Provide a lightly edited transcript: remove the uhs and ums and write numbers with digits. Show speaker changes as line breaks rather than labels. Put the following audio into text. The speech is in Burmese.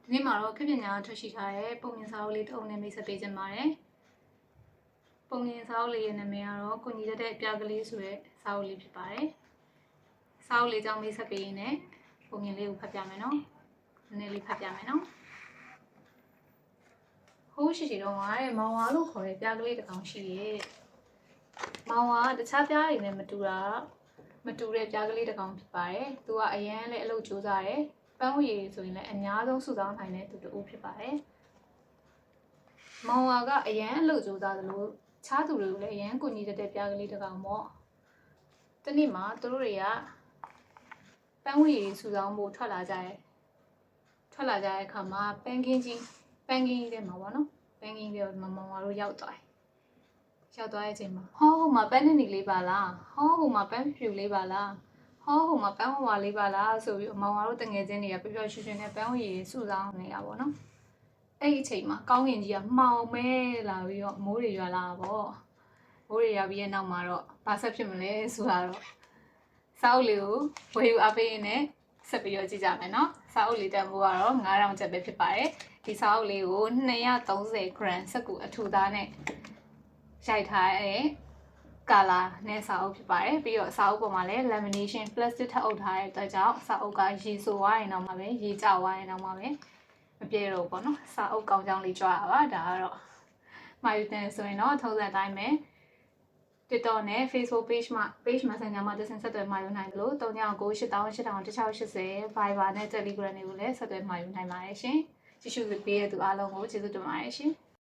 ဒီနေ့မှာတော့ခေတ်ပညာထွက်ရှိထားတဲ့ပုံမြင်စာအုပ်လေးတစ်အုပ်နဲ့မိတ်ဆက်ပေးခြင်းပါတယ်။ပုံမြင်စာအုပ်လေးရဲ့နာမည်ကတော့ကိုညီတဲ့အပြားကလေးဆိုတဲ့စာအုပ်လေးဖြစ်ပါတယ်။စာအုပ်လေးကြောင့်မိတ်ဆက်ပေးရင်းနဲ့ပုံမြင်လေးကိုဖတ်ပြမယ်နော်။နည်းနည်းလေးဖတ်ပြမယ်နော်။ဟိုးရှိတော့ငါတဲ့မောင်ဝါလို့ခေါ်တဲ့ပြားကလေးတစ်ကောင်ရှိရဲ့။မောင်ဝါတခြားပြားတွေနဲ့မတူတဲ့ပြားကလေးတစ်ကောင်ဖြစ်ပါတယ်။သူကအရန်လည်းအလုပ်ကြိုးစားတယ်။ပန်းဝရီဆိုရင်လည်းအများဆုံးစုဆောင်းနိုင်တဲ့သူတူဖြစ်ပါတယ်။မောင်ဝါကအရန်အလုပ်ကြိုးစားသလိုခြားသူတွေကိုလည်းအရန်ကိုညီတဲ့ပြားကလေးတစ်ကောင်ပေါ့။တနေ့မှာသူတို့တွေကပန်းဝရီစုဆောင်းဖို့ထွက်လာကြတဲ့အခါမှာပန်းကင်းကြီးထဲမှာပေါ့နော်။ပန်းကင်းထဲမှာမောင်ဝါတို့ရောက်သွားတဲ့အချိန်မှာဟောဟိုမှာပန်းနေလေးပါလားဟောဟိုမှာပန်းဖြူလေးပါလားဟောဟိုမှာပန်းဝါလေးပါလားဆိုပြီးမောင်ဝါတို့တငယ်ချင်းတွေကပျော်ရွှင်နဲ့ပန်းဝရီစုဆောင်းနေတာပေါ့နော်အဲ့ဒီအချိန်မှာကောင်းကင်ကြီးကမှောင်မဲလာပြီးတော့မိုးတွေရွာလာတာပေါ့မိုးတွေရွာပြီးတဲ့နောက်မှာတော့ဘာဆက်ဖြစ်မလဲဆိုတာတော့စာအုပ်လေးကိုဝယ်ယူအားပေးရင်းနဲ့ဆက်ပြီးတော့ကြည့်ကြမယ်နော်စာအုပ်လေးတန်ဖိုးကတော့9000ကျပ်ပဲဖြစ်ပါတယ်ဒီစာအုပ်လေးကို230 gram စက္ကူအထူသားနဲ့ရိုက်ထားတဲ့ကာလာနဲ့စာအုပ်ဖြစ်ပါတယ်ပြီးတော့စာအုပ်ပေါ်မှာလည်း lamination plastic ထပ်အုပ်ထားတဲ့အတွက်ကြောင့်စာအုပ်ကရေဆိုသွားရင်တော့မှပဲရေကျသွားရင်တော့မှပဲမပြေတော့ဘူးပေါ့နော်စာအုပ်ကောင်းကြောင်းလေးကြွားတာပါဒါကတော့မှာယူတဲ့ဆိုရင်တော့ထုံးစံအတိုင်းပဲ TikTok နဲ့ Facebook page Messenger မှာတက်ဆင်ဆက်သွယ်မှာယူနိုင်တယ်လို့3998801680 Viber နဲ့ Telegram တွေကိုလည်းဆက်သွယ်မှာယူနိုင်ပါတယ်ရှင်ကြည့်ရှုပေးတဲ့သူအားလုံးကိုကျေးဇူးတင်ပါတယ်ရှင်